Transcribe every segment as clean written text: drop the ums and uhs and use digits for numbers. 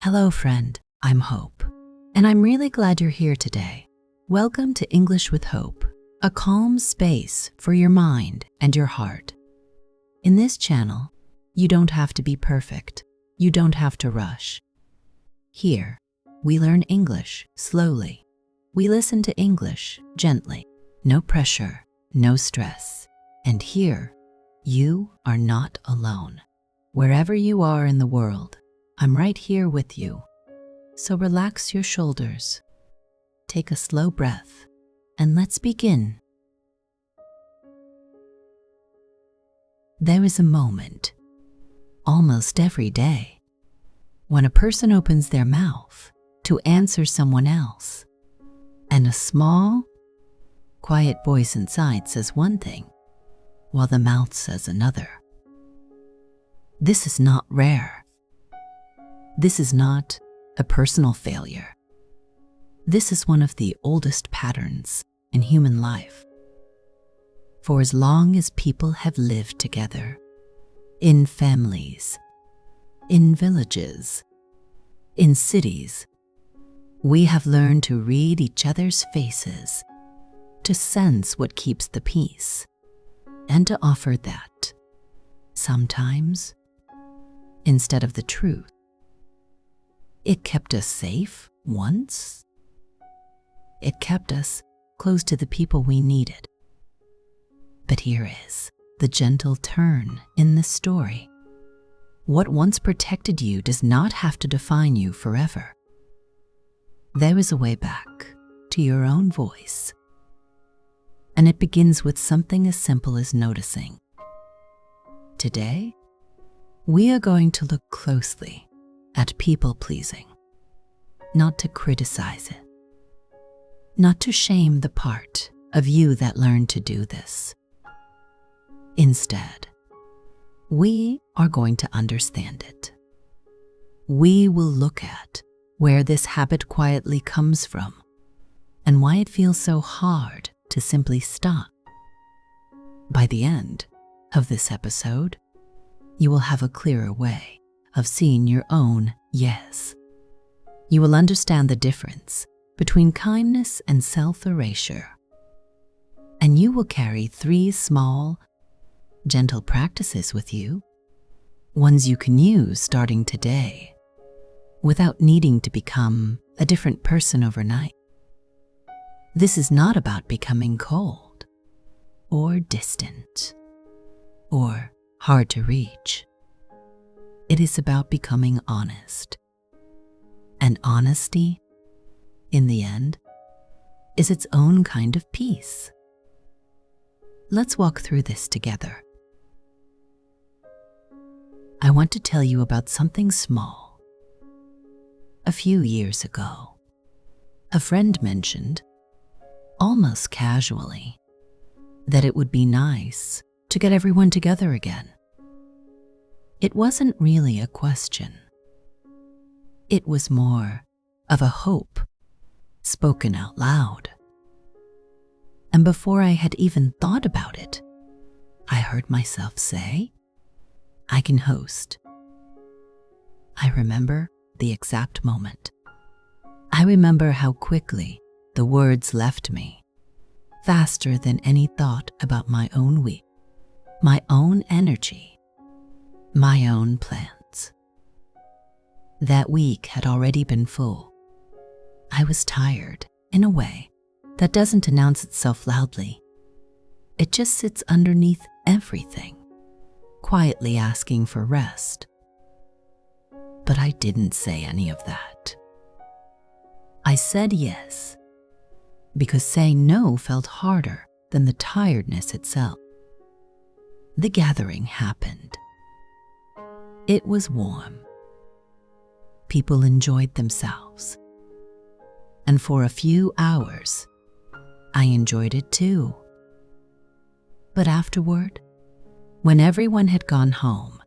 Hello, friend. I'm Hope, and I'm really glad you're here today. Welcome to English with Hope, a calm space for your mind and your heart. In this channel, you don't have to be perfect. You don't have to rush. Here, we learn English slowly. We listen to English gently. No pressure, no stress. And here, you are not alone. Wherever you are in the world, I'm right here with you. So relax your shoulders, take a slow breath, and let's begin. There is a moment, almost every day, when a person opens their mouth to answer someone else, and a small, quiet voice inside says one thing, while the mouth says another. This is not rare. This is not a personal failure. This is one of the oldest patterns in human life. For as long as people have lived together, in families, in villages, in cities, we have learned to read each other's faces, to sense what keeps the peace, and to offer that, sometimes, instead of the truth. It kept us safe once. It kept us close to the people we needed. But here is the gentle turn in the story. What once protected you does not have to define you forever. There is a way back to your own voice. And it begins with something as simple as noticing. Today, we are going to look closely at people-pleasing, not to criticize it, not to shame the part of you that learned to do this. Instead, we are going to understand it. We will look at where this habit quietly comes from and why it feels so hard to simply stop. By the end of this episode, you will have a clearer way of seeing your own yes. You will understand the difference between kindness and self-erasure. And you will carry 3 small, gentle practices with you, ones you can use starting today, without needing to become a different person overnight. This is not about becoming cold, or distant, or hard to reach. It is about becoming honest. And honesty, in the end, is its own kind of peace. Let's walk through this together. I want to tell you about something small. A few years ago, a friend mentioned, almost casually, that it would be nice to get everyone together again. It wasn't really a question. It was more of a hope, spoken out loud. And before I had even thought about it, I heard myself say, I can host. I remember the exact moment. I remember how quickly the words left me, faster than any thought about my own week, my own energy, my own plans. That week had already been full. I was tired in a way that doesn't announce itself loudly. It just sits underneath everything, quietly asking for rest. But I didn't say any of that. I said yes, because saying no felt harder than the tiredness itself. The gathering happened. It was warm. People enjoyed themselves. And for a few hours, I enjoyed it too. But afterward, when everyone had gone home,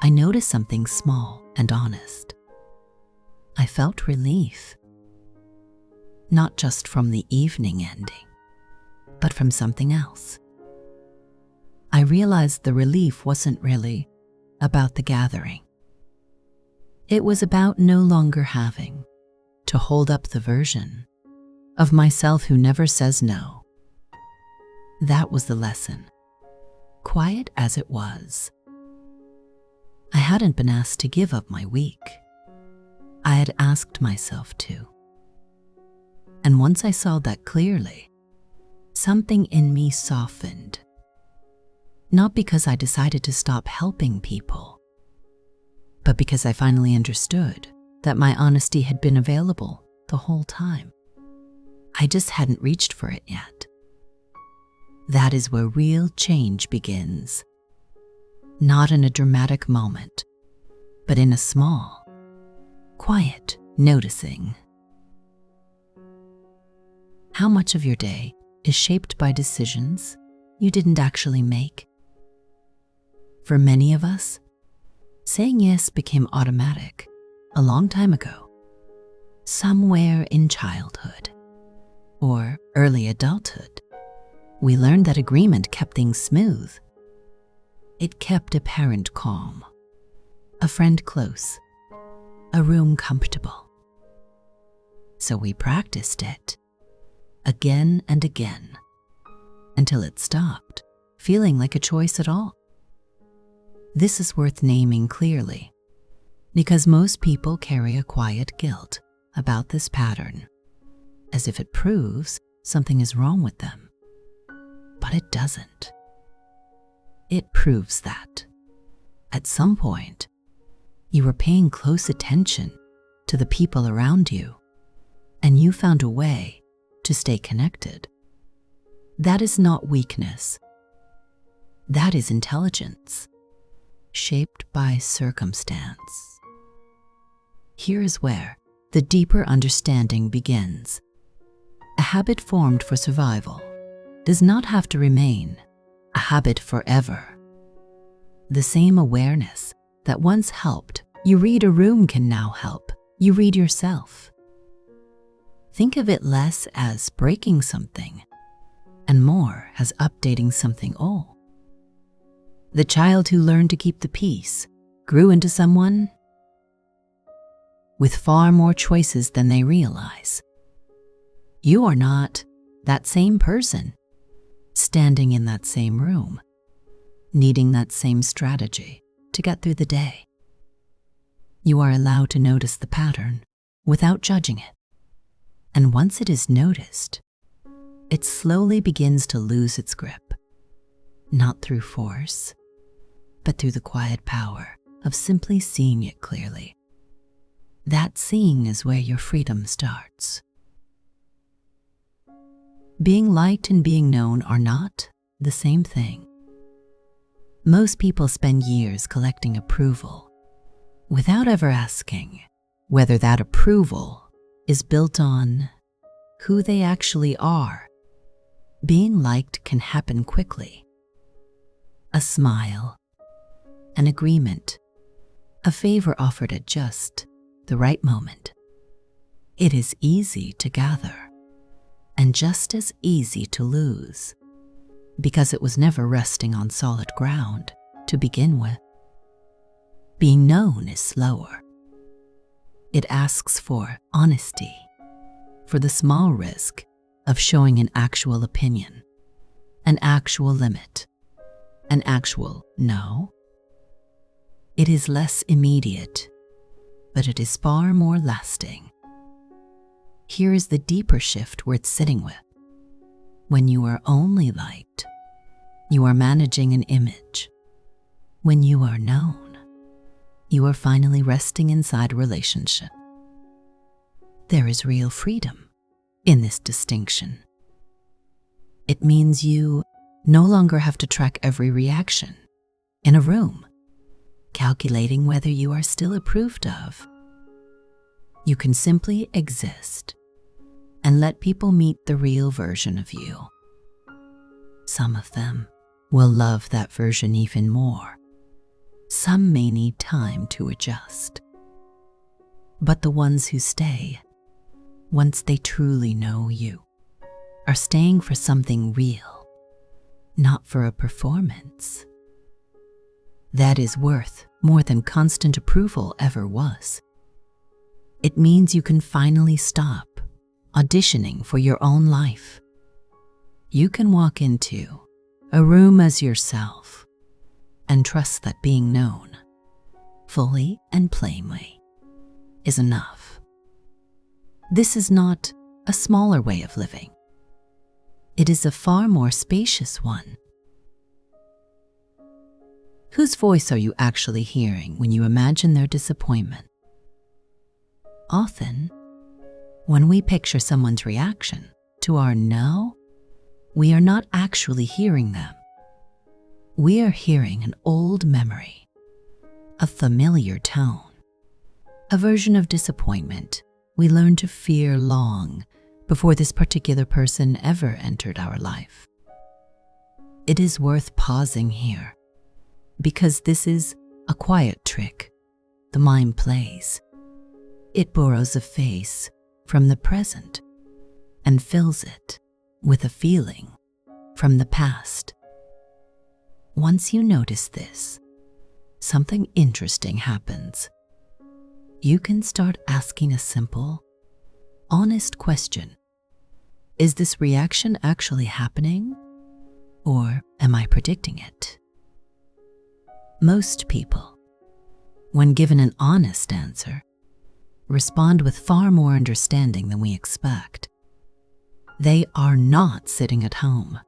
I noticed something small and honest. I felt relief. Not just from the evening ending, but from something else. I realized the relief wasn't really about the gathering. It was about no longer having to hold up the version of myself who never says no. That was the lesson, quiet as it was. I hadn't been asked to give up my week. I had asked myself to. And once I saw that clearly, something in me softened. Not because I decided to stop helping people, but because I finally understood that my honesty had been available the whole time. I just hadn't reached for it yet. That is where real change begins. Not in a dramatic moment, but in a small, quiet noticing. How much of your day is shaped by decisions you didn't actually make? For many of us, saying yes became automatic a long time ago, somewhere in childhood or early adulthood. We learned that agreement kept things smooth. It kept a parent calm, a friend close, a room comfortable. So we practiced it again and again until it stopped feeling like a choice at all. This is worth naming clearly because most people carry a quiet guilt about this pattern, as if it proves something is wrong with them. But it doesn't. It proves that at some point, you were paying close attention to the people around you, and you found a way to stay connected. That is not weakness. That is intelligence, shaped by circumstance. Here is where the deeper understanding begins. A habit formed for survival does not have to remain a habit forever. The same awareness that once helped you read a room can now help you read yourself. Think of it less as breaking something and more as updating something old. The child who learned to keep the peace grew into someone with far more choices than they realize. You are not that same person standing in that same room, needing that same strategy to get through the day. You are allowed to notice the pattern without judging it. And once it is noticed, it slowly begins to lose its grip, not through force, but through the quiet power of simply seeing it clearly. That seeing is where your freedom starts. Being liked and being known are not the same thing. Most people spend years collecting approval without ever asking whether that approval is built on who they actually are. Being liked can happen quickly. A smile, an agreement, a favor offered at just the right moment. It is easy to gather and just as easy to lose because it was never resting on solid ground to begin with. Being known is slower. It asks for honesty, for the small risk of showing an actual opinion, an actual limit, an actual no. It is less immediate, but it is far more lasting. Here is the deeper shift worth sitting with. When you are only liked, you are managing an image. When you are known, you are finally resting inside a relationship. There is real freedom in this distinction. It means you no longer have to track every reaction in a room, calculating whether you are still approved of. You can simply exist and let people meet the real version of you. Some of them will love that version even more. Some may need time to adjust. But the ones who stay, once they truly know you, are staying for something real, not for a performance. That is worth more than constant approval ever was. It means you can finally stop auditioning for your own life. You can walk into a room as yourself and trust that being known, fully and plainly, is enough. This is not a smaller way of living. It is a far more spacious one. Whose voice are you actually hearing when you imagine their disappointment? Often, when we picture someone's reaction to our no, we are not actually hearing them. We are hearing an old memory, a familiar tone, a version of disappointment we learned to fear long before this particular person ever entered our life. It is worth pausing here, because this is a quiet trick the mind plays. It borrows a face from the present and fills it with a feeling from the past. Once you notice this, something interesting happens. You can start asking a simple, honest question. Is this reaction actually happening, or am I predicting it? Most people, when given an honest answer, respond with far more understanding than we expect. They are not sitting at home,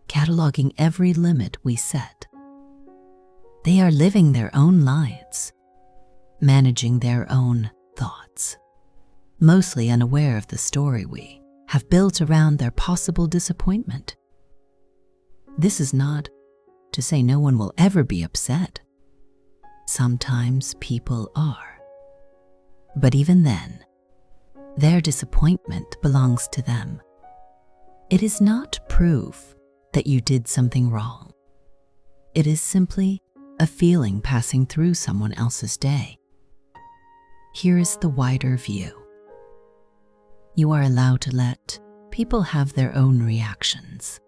cataloging every limit we set. They are living their own lives, managing their own thoughts, mostly unaware of the story we have built around their possible disappointment. This is not to say no one will ever be upset. Sometimes people are. But even then, their disappointment belongs to them. It is not proof that you did something wrong. It is simply a feeling passing through someone else's day. Here is the wider view. You are allowed to let people have their own reactions,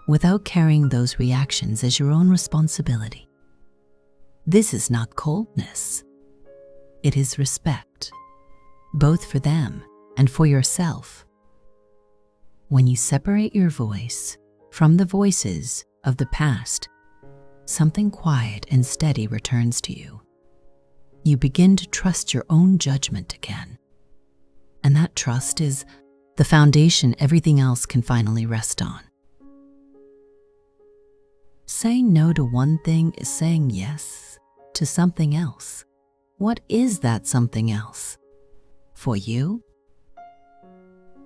without carrying those reactions as your own responsibility. This is not coldness. It is respect, both for them and for yourself. When you separate your voice from the voices of the past, something quiet and steady returns to you. You begin to trust your own judgment again. And that trust is the foundation everything else can finally rest on. Saying no to one thing is saying yes to something else. What is that something else? For you?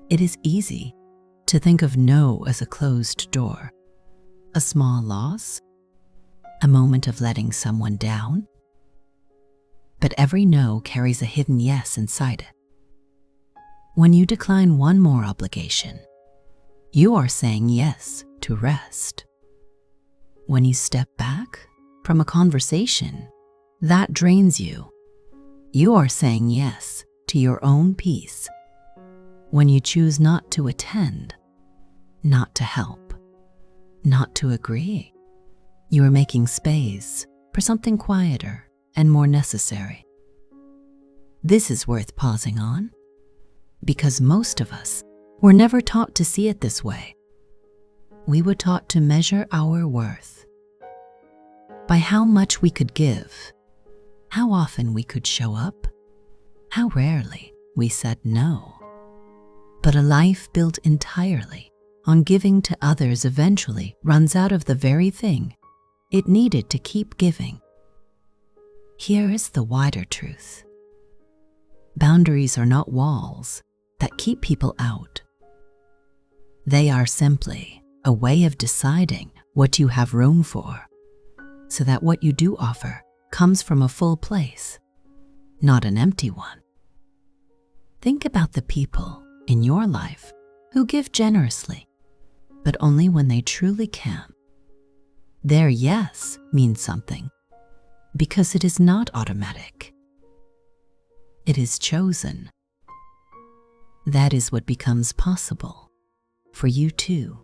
It is easy to think of no as a closed door, a small loss, a moment of letting someone down. But every no carries a hidden yes inside it. When you decline one more obligation, you are saying yes to rest. When you step back from a conversation that drains you, you are saying yes to your own peace. When you choose not to attend, not to help, not to agree, you are making space for something quieter and more necessary. This is worth pausing on, because most of us were never taught to see it this way. We were taught to measure our worth by how much we could give, how often we could show up, how rarely we said no. But a life built entirely on giving to others eventually runs out of the very thing it needed to keep giving. Here is the wider truth. Boundaries are not walls that keep people out. They are simply a way of deciding what you have room for, so that what you do offer comes from a full place, not an empty one. Think about the people in your life who give generously, but only when they truly can. Their yes means something, because it is not automatic. It is chosen. That is what becomes possible for you too.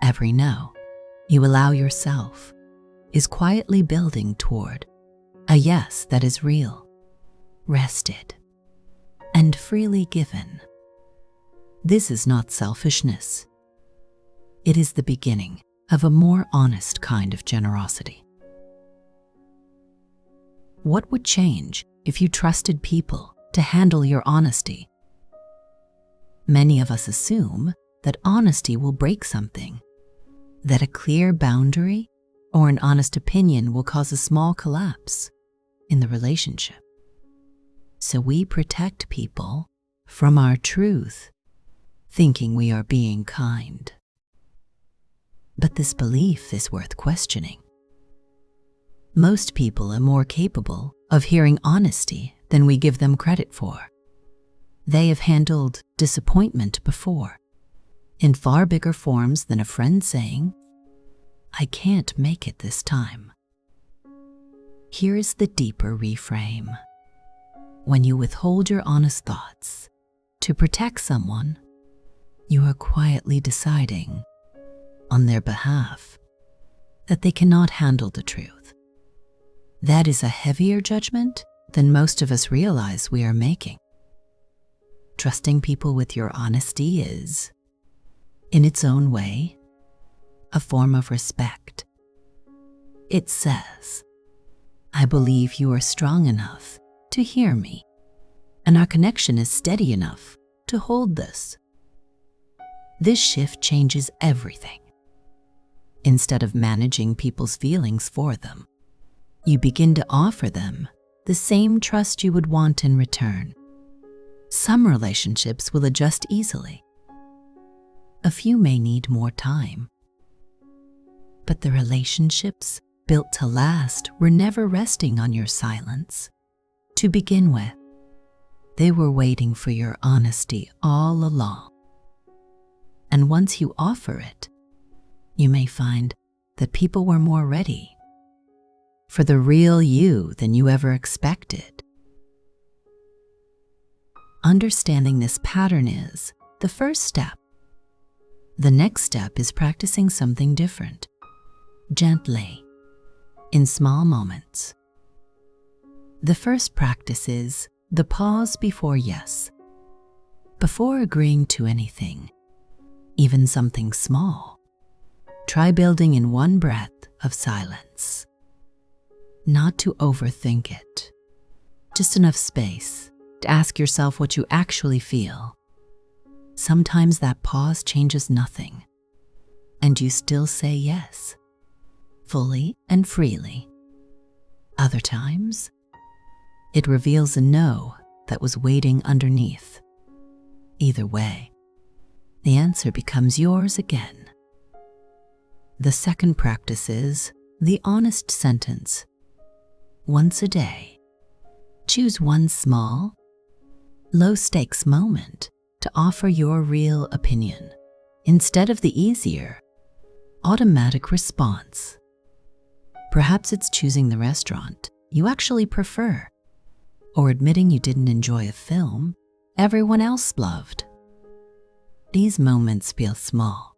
Every no you allow yourself is quietly building toward a yes that is real, rested, and freely given. This is not selfishness. It is the beginning of a more honest kind of generosity. What would change if you trusted people to handle your honesty? Many of us assume that honesty will break something, that a clear boundary or an honest opinion will cause a small collapse in the relationship. So we protect people from our truth, thinking we are being kind. But this belief is worth questioning. Most people are more capable of hearing honesty than we give them credit for. They have handled disappointment before, in far bigger forms than a friend saying, "I can't make it this time." Here is the deeper reframe. When you withhold your honest thoughts to protect someone, you are quietly deciding, on their behalf, that they cannot handle the truth. That is a heavier judgment than most of us realize we are making. Trusting people with your honesty is, in its own way, a form of respect. It says, "I believe you are strong enough to hear me, and our connection is steady enough to hold this." This shift changes everything. Instead of managing people's feelings for them, you begin to offer them the same trust you would want in return. Some relationships will adjust easily. A few may need more time. But the relationships built to last were never resting on your silence. To begin with, they were waiting for your honesty all along. And once you offer it, you may find that people were more ready for the real you than you ever expected. Understanding this pattern is the first step. The next step is practicing something different, gently, in small moments. The first practice is the pause before yes. Before agreeing to anything, even something small, try building in one breath of silence. Not to overthink it, just enough space to ask yourself what you actually feel. Sometimes that pause changes nothing, and you still say yes, fully and freely. Other times, it reveals a no that was waiting underneath. Either way, the answer becomes yours again. The second practice is the honest sentence. Once a day, choose one small, low-stakes moment to offer your real opinion, instead of the easier, automatic response. Perhaps it's choosing the restaurant you actually prefer, or admitting you didn't enjoy a film everyone else loved. These moments feel small,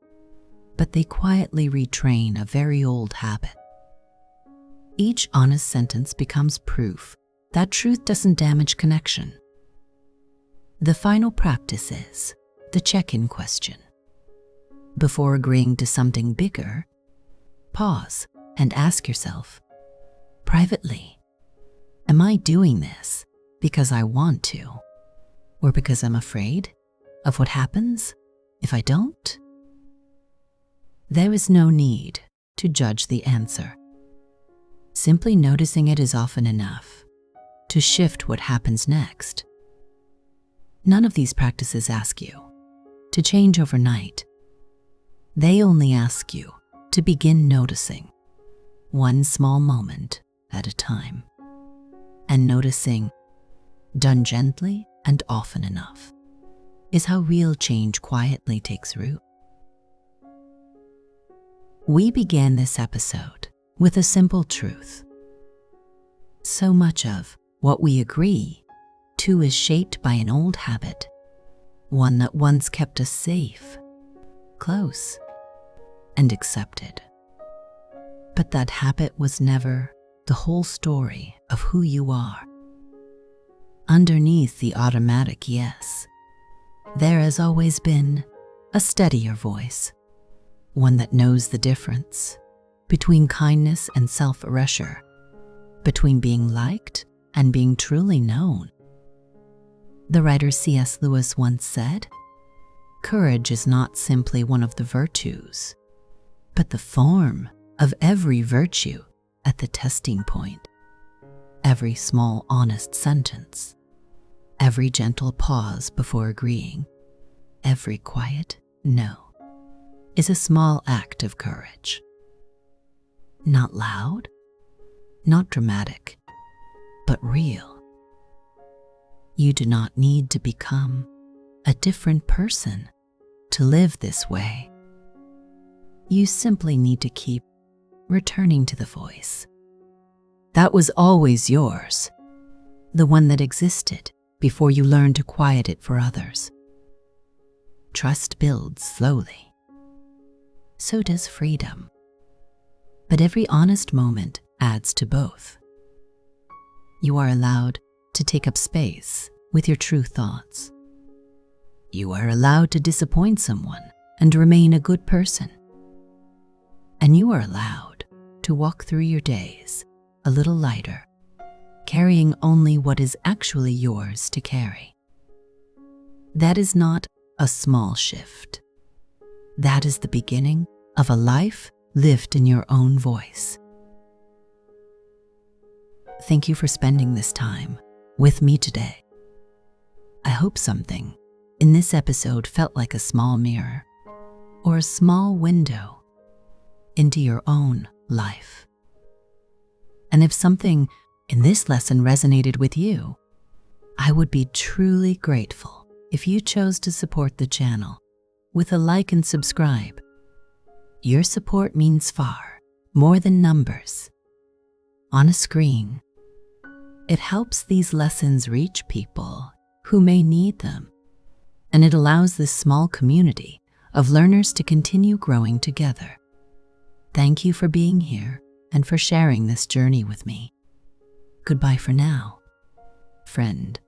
but they quietly retrain a very old habit. Each honest sentence becomes proof that truth doesn't damage connection. The final practice is the check-in question. Before agreeing to something bigger, pause and ask yourself, privately, am I doing this because I want to, or because I'm afraid of what happens if I don't? There is no need to judge the answer. Simply noticing it is often enough to shift what happens next. None of these practices ask you to change overnight. They only ask you to begin noticing one small moment at a time. And noticing, done gently and often enough, is how real change quietly takes root. We began this episode with a simple truth. So much of what we agree to is shaped by an old habit, one that once kept us safe, close, and accepted. But that habit was never the whole story of who you are. Underneath the automatic yes, there has always been a steadier voice, one that knows the difference between kindness and self-erasure, between being liked and being truly known. The writer C.S. Lewis once said, "Courage is not simply one of the virtues, but the form of every virtue at the testing point. Every small, honest sentence, every gentle pause before agreeing, every quiet no is a small act of courage. Not loud, not dramatic, but real. You do not need to become a different person to live this way. You simply need to keep returning to the voice that was always yours, the one that existed before you learned to quiet it for others. Trust builds slowly. So does freedom. But every honest moment adds to both. You are allowed to take up space with your true thoughts. You are allowed to disappoint someone and remain a good person. And you are allowed to walk through your days a little lighter, carrying only what is actually yours to carry. That is not a small shift. That is the beginning of a life lived in your own voice. Thank you for spending this time with me today. I hope something in this episode felt like a small mirror or a small window into your own life. And if something in this lesson resonated with you, I would be truly grateful if you chose to support the channel with a like and subscribe. Your support means far more than numbers on a screen. It helps these lessons reach people who may need them, and it allows this small community of learners to continue growing together. Thank you for being here and for sharing this journey with me. Goodbye for now, friend.